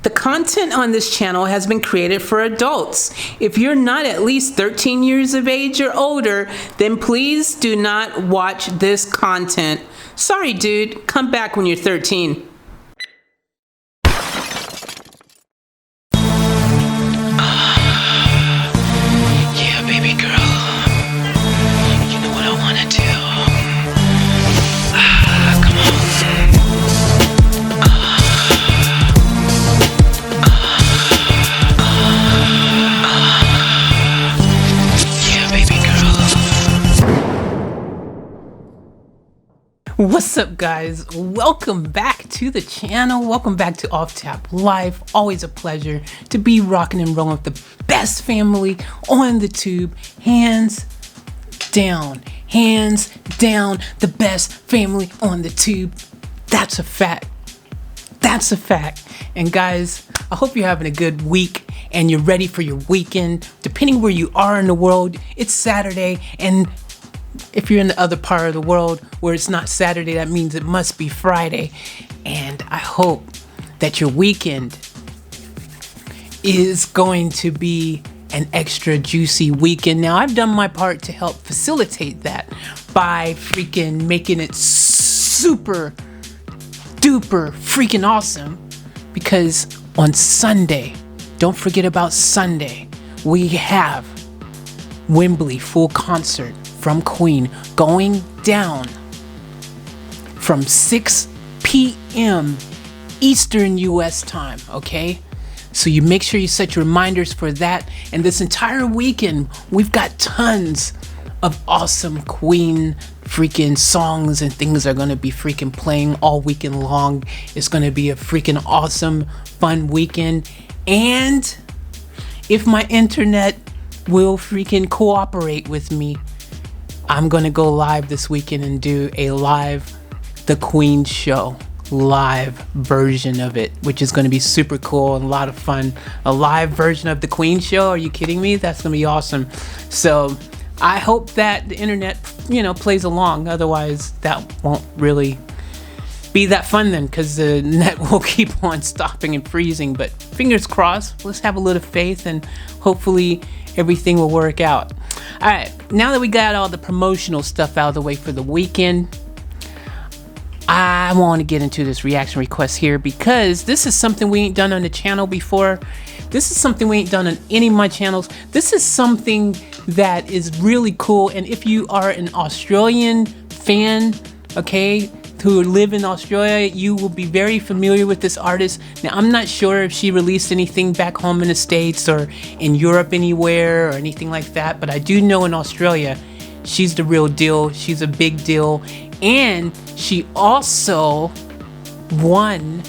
The content on this channel has been created for adults. If you're not at least 13 years of age or older, then please do not watch this content. Sorry, dude. Come back when you're 13. Yeah, baby girl. You know what I want to do. Come on. Yeah, baby girl. What's up, guys? Welcome back to the channel. Welcome back to Off Tap Life. Always a pleasure to be rocking and rolling with the best family on the tube. Hands down, the best family on the tube. That's a fact. That's a fact. And guys, I hope you're having a good week and you're ready for your weekend. Depending where you are in the world, it's Saturday, and if you're in the other part of the world where it's not Saturday, that means it must be Friday. And I hope that your weekend is going to be an extra juicy weekend. Now, I've done my part to help facilitate that by freaking making it super duper freaking awesome, because on Sunday, don't forget about Sunday, we have Wembley full concert from Queen going down from 6 p.m. Eastern US time, okay? So you make sure you set your reminders for that. And this entire weekend, we've got tons of awesome Queen freaking songs and things are gonna be freaking playing all weekend long. It's gonna be a freaking awesome, fun weekend. And if my internet will freaking cooperate with me, I'm gonna go live this weekend and do a live The Queen show, live version of it, which is gonna be super cool and a lot of fun. A live version of The Queen show? Are you kidding me? That's gonna be awesome. So I hope that the internet, plays along. Otherwise, that won't really be that fun then, because the net will keep on stopping and freezing. But fingers crossed, let's have a little faith and hopefully everything will work out. All right, now that we got all the promotional stuff out of the way for the weekend, I want to get into this reaction request here, because this is something we ain't done on the channel before. This is something we ain't done on any of my channels. This is something that is really cool. And if you are an Australian fan, okay, who live in Australia, you will be very familiar with this artist. Now, I'm not sure if she released anything back home in the States or in Europe anywhere or anything like that, but I do know in Australia, she's the real deal. She's a big deal. And she also won.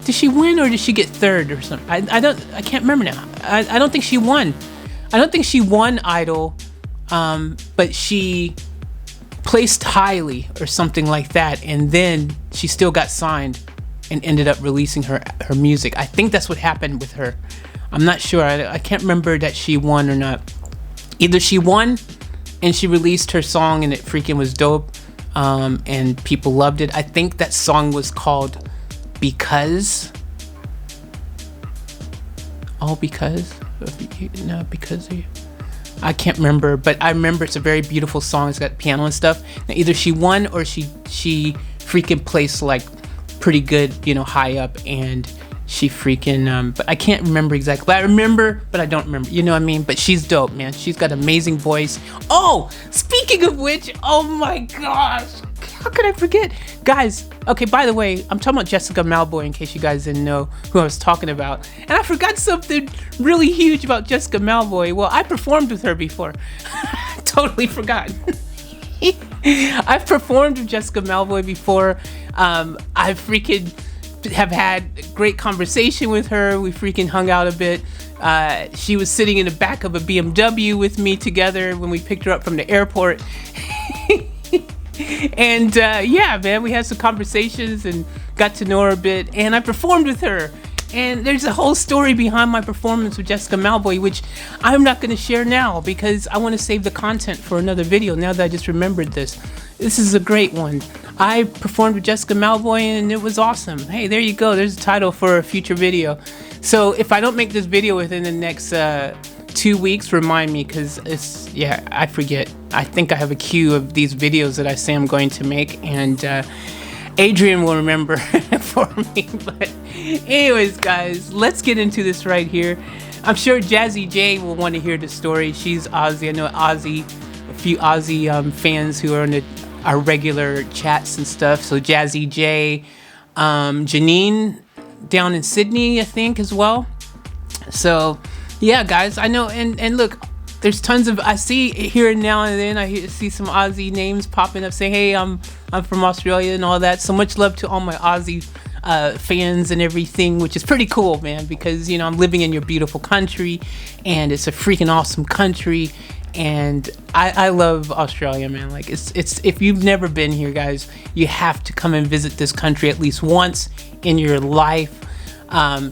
Did she win or did she get third or something? I can't remember now. I don't think she won. I don't think she won Idol, but she placed highly or something like that, and then she still got signed and ended up releasing her music. I think that's what happened with her. I'm not sure. I can't remember that she won or not. Either she won and she released her song and it freaking was dope, and people loved it. I think that song was called Because. All because? No, because of you. I can't remember, but I remember it's a very beautiful song. It's got piano and stuff. Now, either she won or she freaking placed like pretty good, high up, and she freaking but I can't remember exactly. But I remember, but I don't remember. You know what I mean? But she's dope, man. She's got amazing voice. Oh, speaking of which, oh my gosh, how could I forget, guys? Okay, by the way, I'm talking about Jessica Mauboy, in case you guys didn't know who I was talking about. And I forgot something really huge about Jessica Mauboy. Well, I performed with her before. Totally forgot. I've performed with Jessica Mauboy before. I freaking have had great conversation with her. We freaking hung out a bit. She was sitting in the back of a BMW with me together when we picked her up from the airport. And yeah, man, we had some conversations and got to know her a bit, and I performed with her, And there's a whole story behind my performance with Jessica Mauboy, which I'm not going to share now because I want to save the content for another video. Now that I just remembered this is a great one. I performed with Jessica Mauboy and it was awesome. Hey, there you go. There's a title for a future video. So if I don't make this video within the next 2 weeks, remind me, because I forget. I think I have a queue of these videos that I say I'm going to make, and Adrian will remember for me. But anyways, guys, let's get into this right here. I'm sure Jazzy J will want to hear the story. She's Aussie. I know a few Aussie fans who are on our regular chats and stuff. So Jazzy J, Janine down in Sydney, I think, as well. So yeah, guys, I know, and look, there's tons of, I see here and now and then, I see some Aussie names popping up saying, hey, I'm from Australia and all that. So much love to all my Aussie fans and everything, which is pretty cool, man, because, you know, I'm living in your beautiful country and it's a freaking awesome country. And I love Australia, man. Like, it's if you've never been here, guys, you have to come and visit this country at least once in your life.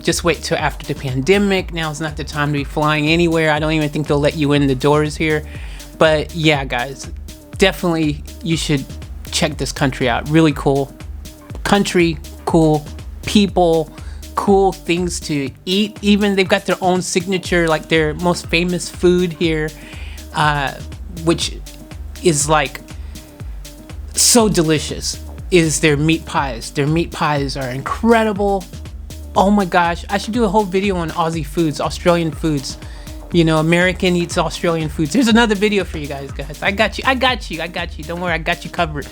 Just wait till after the pandemic. Now is not the time to be flying anywhere. I don't even think they'll let you in the doors here. But yeah, guys, definitely you should check this country out. Really cool country, cool people, cool things to eat. Even they've got their own signature, like their most famous food here, which is like so delicious, is their meat pies. Their meat pies are incredible. Oh my gosh, I should do a whole video on Aussie foods, Australian foods. You know, American eats Australian foods. There's another video for you guys. I got you. Don't worry, I got you covered.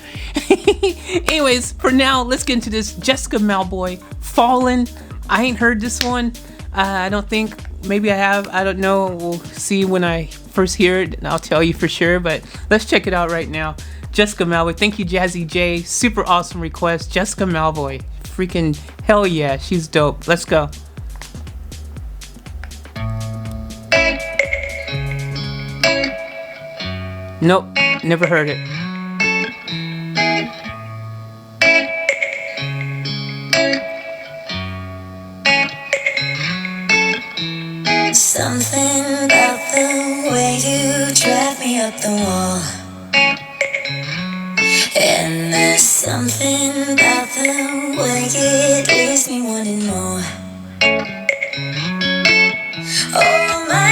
Anyways, for now, let's get into this Jessica Mauboy, Fallin. I ain't heard this one. I don't think, maybe I have, I don't know. We'll see when I first hear it and I'll tell you for sure, but let's check it out right now. Jessica Mauboy, thank you Jazzy J, super awesome request. Jessica Mauboy, freaking hell yeah, she's dope. Let's go. Nope, never heard it. Something about the way you drive me up the wall. And there's something about the way it leaves me wanting more. Oh my,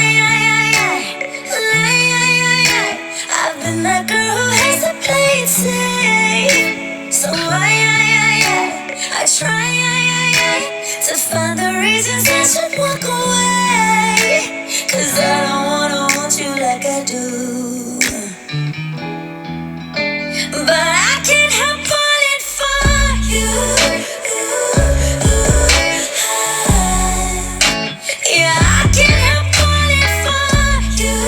I've been that girl who has to play it safe. So I try to find the reasons I should walk away. 'Cause I don't wanna want you like I do. But I can't help falling for you. Yeah, I can't help falling for you.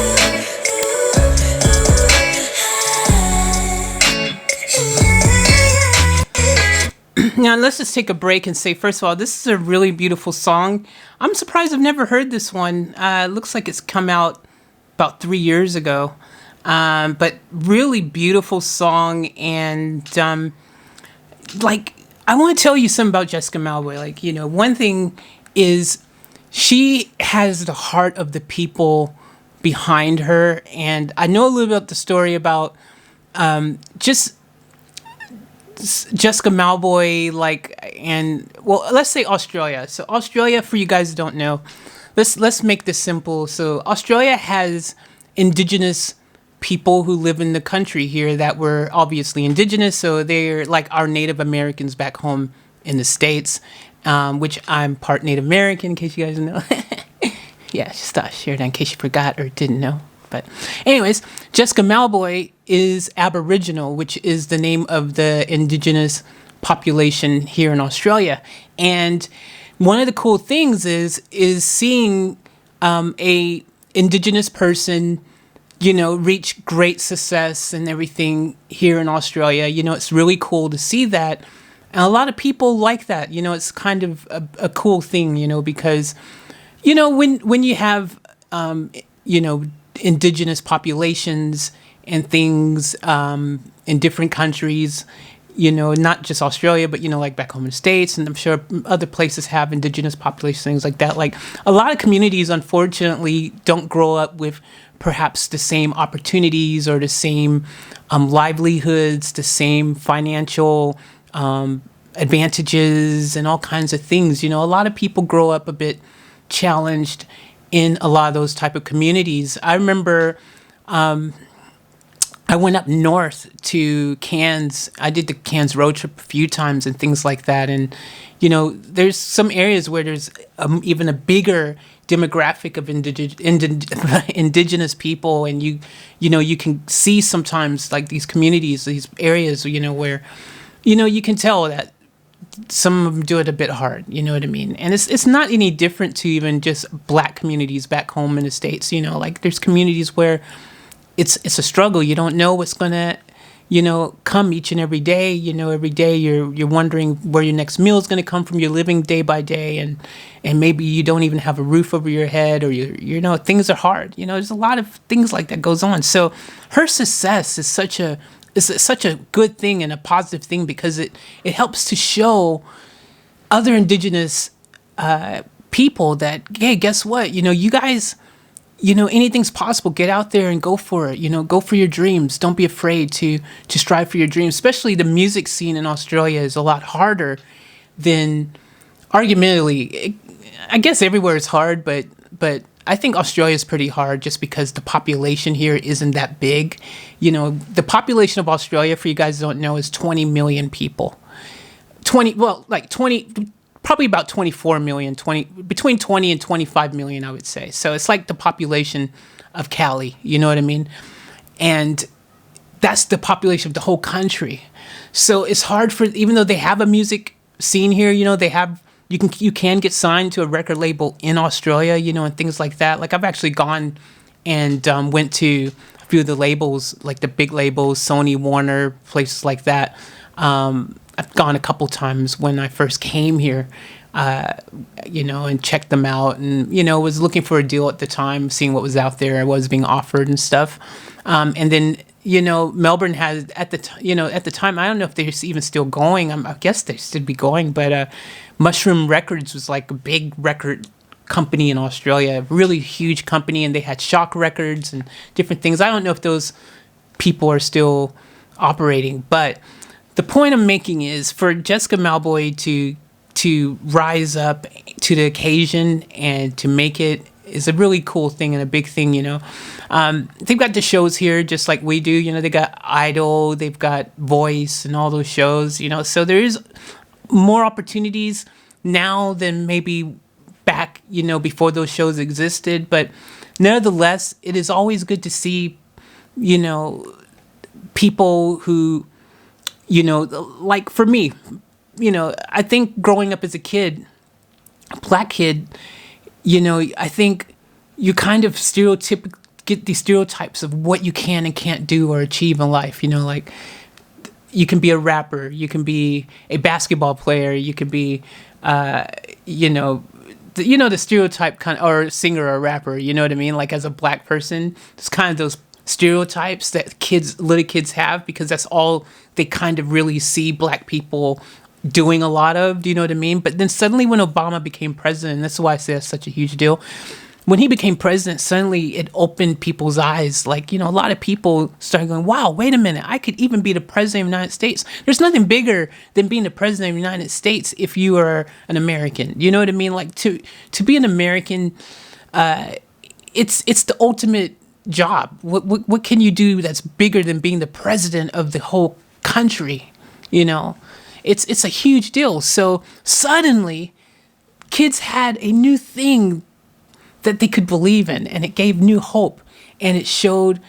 Now let's just take a break and say, first of all, this is a really beautiful song. I'm surprised I've never heard this one. Looks like it's come out about 3 years ago. But really beautiful song, and like, I want to tell you something about Jessica Mauboy. Like, you know, one thing is she has the heart of the people behind her, and I know a little bit about the story about just Jessica Mauboy, like, and well, let's say Australia. So Australia, for you guys who don't know, let's make this simple. So Australia has indigenous people who live in the country here that were obviously indigenous, so they're like our Native Americans back home in the States, which I'm part Native American, in case you guys know. Yeah, just thought I'd share that in case you forgot or didn't know. But anyways, Jessica Mauboy is Aboriginal, which is the name of the indigenous population here in Australia. And one of the cool things is seeing a indigenous person, you know, reach great success and everything here in Australia. You know, it's really cool to see that. And a lot of people like that. You know, it's kind of a cool thing, you know, because, you know, when you have, you know, indigenous populations and things in different countries, not just Australia, but, like back home in the States, and I'm sure other places have indigenous population, things like that. Like a lot of communities, unfortunately, don't grow up with perhaps the same opportunities or the same livelihoods, the same financial advantages and all kinds of things. A lot of people grow up a bit challenged in a lot of those type of communities. I remember I went up north to Cairns. I did the Cairns road trip a few times and things like that. And, there's some areas where there's even a bigger demographic of indigenous people. And you can see sometimes like these communities, these areas, where, you can tell that some of them do it a bit hard, you know what I mean? And it's not any different to even just black communities back home in the States, like there's communities where it's a struggle. You don't know what's going to, come each and every day. Every day you're wondering where your next meal is going to come from. You're living day by day, and maybe you don't even have a roof over your head, or things are hard. There's a lot of things like that goes on. So her success is such a good thing and a positive thing, because it helps to show other indigenous people that, hey, guess what? You guys, anything's possible. Get out there and go for it. Go for your dreams. Don't be afraid to strive for your dreams. Especially the music scene in Australia is a lot harder than, arguably, I guess everywhere is hard, but I think Australia is pretty hard just because the population here isn't that big. The population of Australia, for you guys who don't know, is 20 million people. Probably about 24 million, between 20 and 25 million, I would say. So it's like the population of Cali, you know what I mean? And that's the population of the whole country. So it's hard even though they have a music scene here, you can get signed to a record label in Australia, and things like that. Like I've actually gone and went to a few of the labels, like the big labels, Sony, Warner, places like that. I've gone a couple times when I first came here, and checked them out, and, was looking for a deal at the time, seeing what was out there, what was being offered and stuff. And then, Melbourne has at the time, I don't know if they're even still going. I guess they should be going, but Mushroom Records was like a big record company in Australia, a really huge company, and they had Shock Records and different things. I don't know if those people are still operating, but the point I'm making is for Jessica Mauboy to rise up to the occasion and to make it is a really cool thing and a big thing, They've got the shows here just like we do, they got Idol, they've got Voice and all those shows, so there is more opportunities now than maybe back, before those shows existed. But nevertheless, it is always good to see, people who, like for me, I think growing up as a kid, black kid, I think you kind of get these stereotypes of what you can and can't do or achieve in life, like you can be a rapper, you can be a basketball player, you can be, the stereotype kind of, or a singer or a rapper, you know what I mean? Like as a black person, it's kind of those stereotypes that little kids have, because that's all they kind of really see black people doing a lot of, do you know what I mean? But then suddenly when Obama became president, that's why I say that's such a huge deal. When he became president, suddenly it opened people's eyes. Like, a lot of people started going, wow, wait a minute, I could even be the president of the United States. There's nothing bigger than being the president of the United States if you are an American. You know what I mean? Like to be an American, it's the ultimate job. What can you do that's bigger than being the president of the whole country? It's a huge deal. So suddenly kids had a new thing that they could believe in, and it gave new hope, and it showed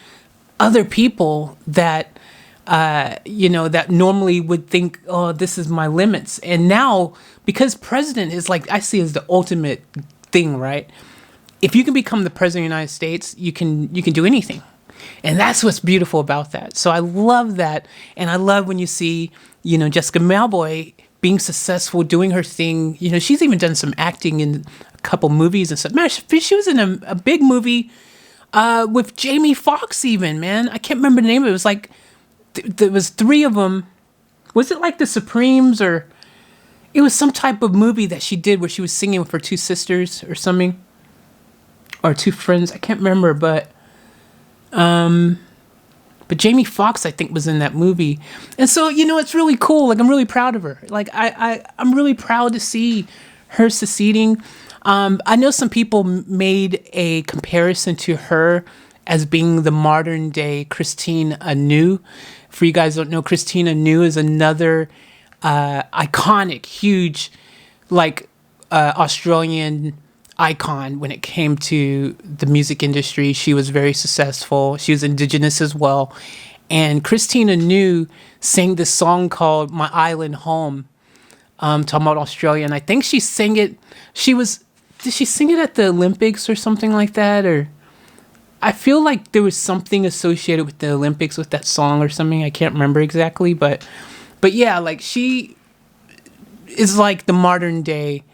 other people that that normally would think, oh, this is my limits. And now, because president is like, I see as the ultimate thing, right? If you can become the president of the United States, you can do anything. And that's what's beautiful about that. So I love that. And I love when you see, Jessica Mauboy being successful, doing her thing. She's even done some acting in a couple movies and stuff. Man, she was in a big movie with Jamie Foxx even, man. I can't remember the name of it. It was like, there was three of them. Was it like the Supremes, or it was some type of movie that she did where she was singing with her two sisters or something, or two friends. I can't remember, but Jamie Foxx, I think, was in that movie. And so, it's really cool. Like, I'm really proud of her. Like, I'm really proud to see her succeeding. I know some people made a comparison to her as being the modern day Christine Anu. For you guys who don't know, Christine Anu is another iconic, huge, like, Australian icon when it came to the music industry. She was very successful. She was indigenous as well. And Christine Anu sang this song called My Island Home, talking about Australia. And I think she sang it, did she sing it at the Olympics or something like that? Or I feel like there was something associated with the Olympics with that song or something. I can't remember exactly, but yeah, like, she is like the modern day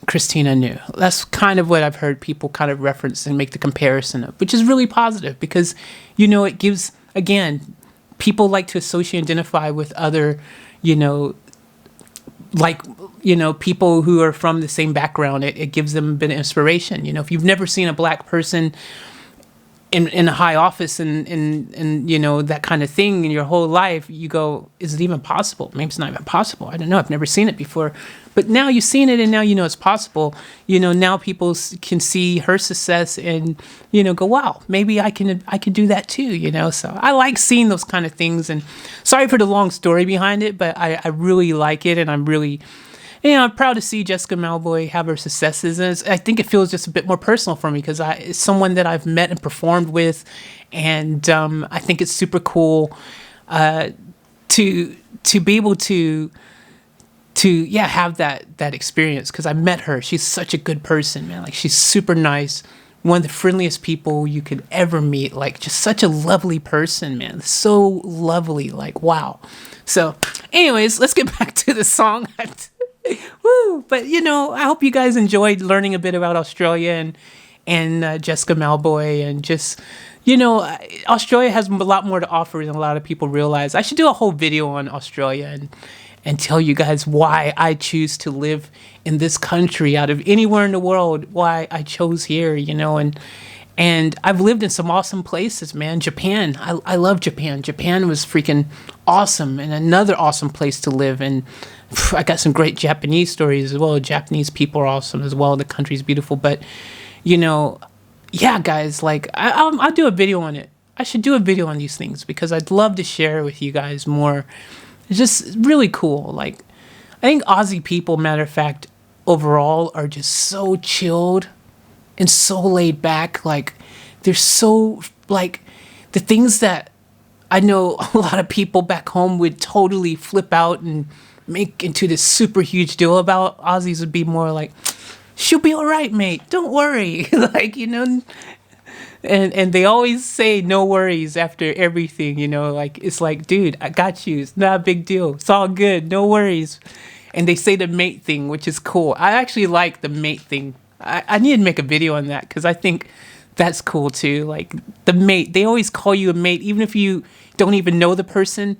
Christina Anu. That's kind of what I've heard people kind of reference and make the comparison of, which is really positive because, it gives, again, people like to associate and identify with other, people who are from the same background. It gives them a bit of inspiration. If you've never seen a black person in a high office and that kind of thing in your whole life, you go, is it even possible? Maybe it's not even possible. I don't know. I've never seen it before. But now you've seen it and now it's possible. Now people can see her success and, go, wow, maybe I can do that too, So I like seeing those kind of things. And sorry for the long story behind it, but I really like it. And I'm really, I'm proud to see Jessica Mauboy have her successes. And I think it feels just a bit more personal for me because it's someone that I've met and performed with. And I think it's super cool to be able to have that experience because I met her. She's such a good person, man. Like, she's super nice. One of the friendliest people you could ever meet. Like, just such a lovely person, man. So lovely. Like, wow. So anyways, let's get back to the song. Woo! But I hope you guys enjoyed learning a bit about Australia and Jessica Mauboy and just Australia has a lot more to offer than a lot of people realize. I should do a whole video on Australia and tell you guys why I choose to live in this country out of anywhere in the world. Why I chose here, and I've lived in some awesome places, man. Japan, I love Japan. Japan was freaking awesome and another awesome place to live. And I got some great Japanese stories as well. Japanese people are awesome as well. The country's beautiful. But, yeah, guys, like, I'll do a video on it. I should do a video on these things because I'd love to share with you guys more. It's just really cool. Like, I think Aussie people, matter of fact, overall are just so chilled and so laid back. Like, they're so, like, the things that I know a lot of people back home would totally flip out and make into this super huge deal about, Aussies would be more like, she'll be all right, mate. Don't worry. Like, and they always say no worries after everything, like, it's like, dude, I got you. It's not a big deal. It's all good. No worries. And they say the mate thing, which is cool. I actually like the mate thing. I need to make a video on that because I think that's cool too. Like, the mate, they always call you a mate, even if you don't even know the person.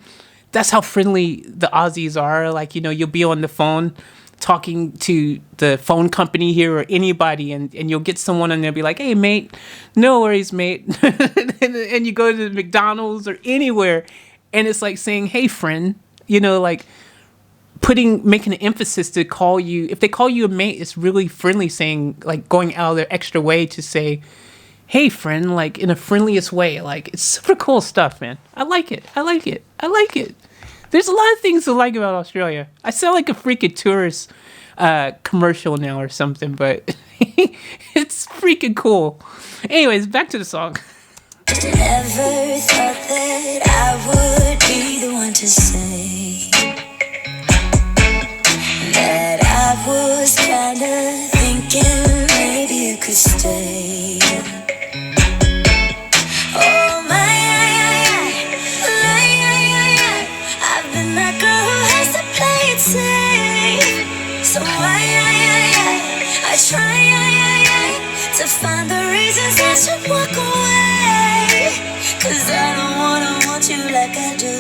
That's how friendly the Aussies are. Like, you'll be on the phone talking to the phone company here or anybody and you'll get someone and they'll be like, hey, mate, no worries, mate. and you go to the McDonald's or anywhere and it's like saying, hey, friend, like making an emphasis to call you. If they call you a mate, it's really friendly, saying, like, going out of their extra way to say, hey, friend, like, in a friendliest way. Like, it's super cool stuff, man. I like it. There's a lot of things to like about Australia. I sound like a freaking tourist commercial now or something, but it's freaking cool. Anyways, back to the song. Never thought that I would be the one to say that I was kinda thinking maybe you could stay. Oh my, I've been that girl who has to play it safe. So I try to find the reasons I should walk away. 'Cause I don't wanna want you like I do.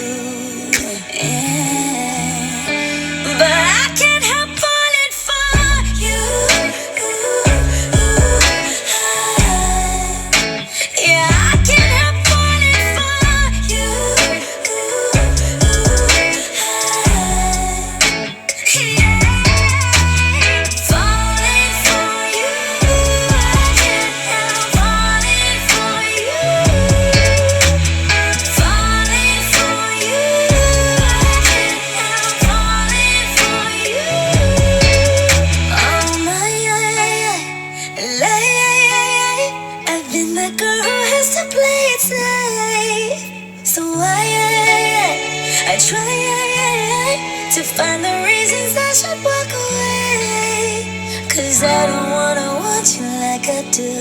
'cause I don't wanna want you like I do.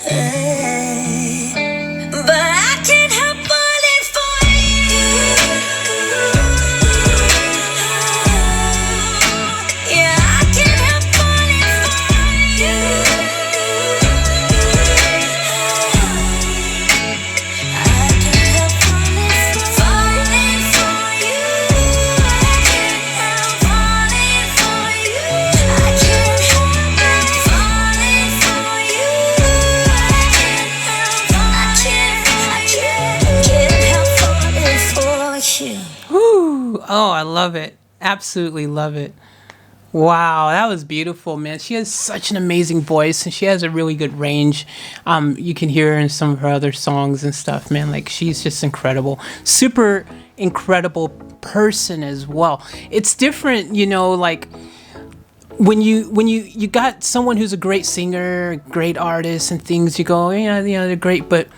Hey. But I can't help falling for you. Yeah, I can't help falling for you. I can't help falling for you. I can't help falling for you. I can't help falling for you. I can't help falling for you. Woo! Oh, I love it. Absolutely love it. Wow, that was beautiful, man. She has such an amazing voice, and she has a really good range. You can hear her in some of her other songs and stuff, man. Like, she's just incredible. Super incredible person as well. It's different, you know, like when you got someone who's a great singer, great artist and things, you go, yeah, you know, they're great, but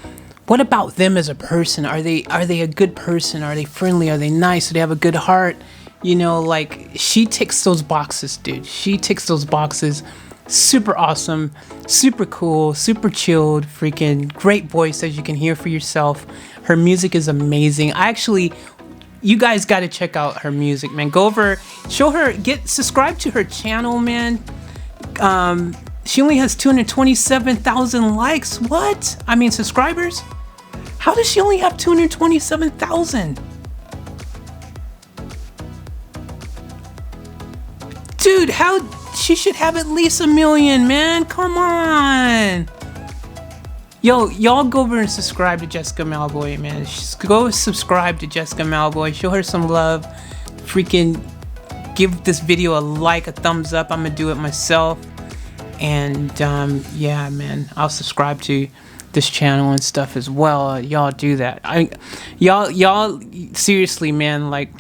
what about them as a person? Are they a good person? Are they friendly? Are they nice? Do they have a good heart? You know, like, she ticks those boxes, dude. She ticks those boxes. Super awesome, super cool, super chilled, freaking great voice, as you can hear for yourself. Her music is amazing. You guys got to check out her music, man. Go over, subscribe to her channel, man. She only has 227,000 likes. What? I mean, subscribers? How does she only have 227,000? Dude, she should have at least 1 million, man. Come on. Yo, y'all go over and subscribe to Jessica Mauboy, man. Just go subscribe to Jessica Mauboy. Show her some love. Freaking give this video a like, a thumbs up. I'm gonna do it myself. And yeah, man, I'll subscribe to this channel and stuff as well. Y'all do that. Y'all seriously, man, like,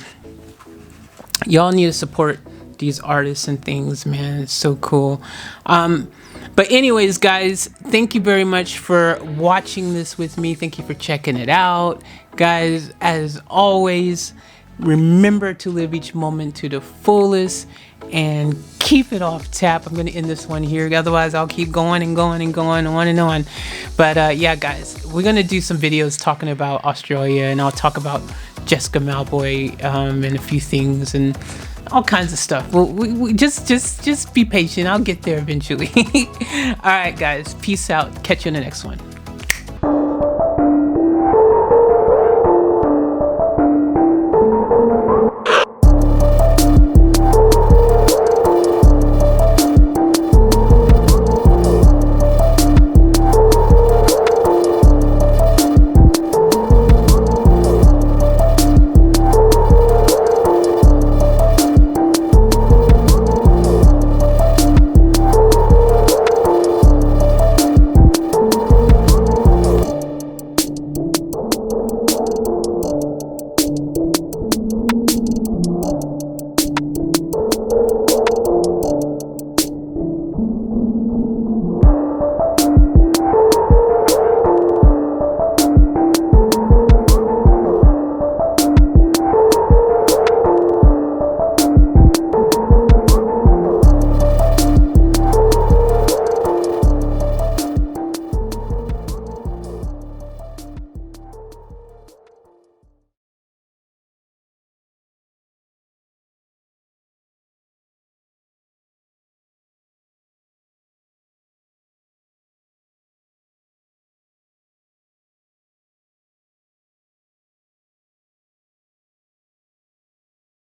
y'all need to support these artists and things, man. It's so cool. But anyways, guys, thank you very much for watching this with me. Thank you for checking it out, guys. As always, remember to live each moment to the fullest and keep it off tap. I'm gonna end this one here, otherwise I'll keep going and going and going on and on. But yeah, guys, we're gonna do some videos talking about Australia, and I'll talk about Jessica Mauboy and a few things and all kinds of stuff. We just be patient. I'll get there eventually. All right, guys, peace out. Catch you in the next one.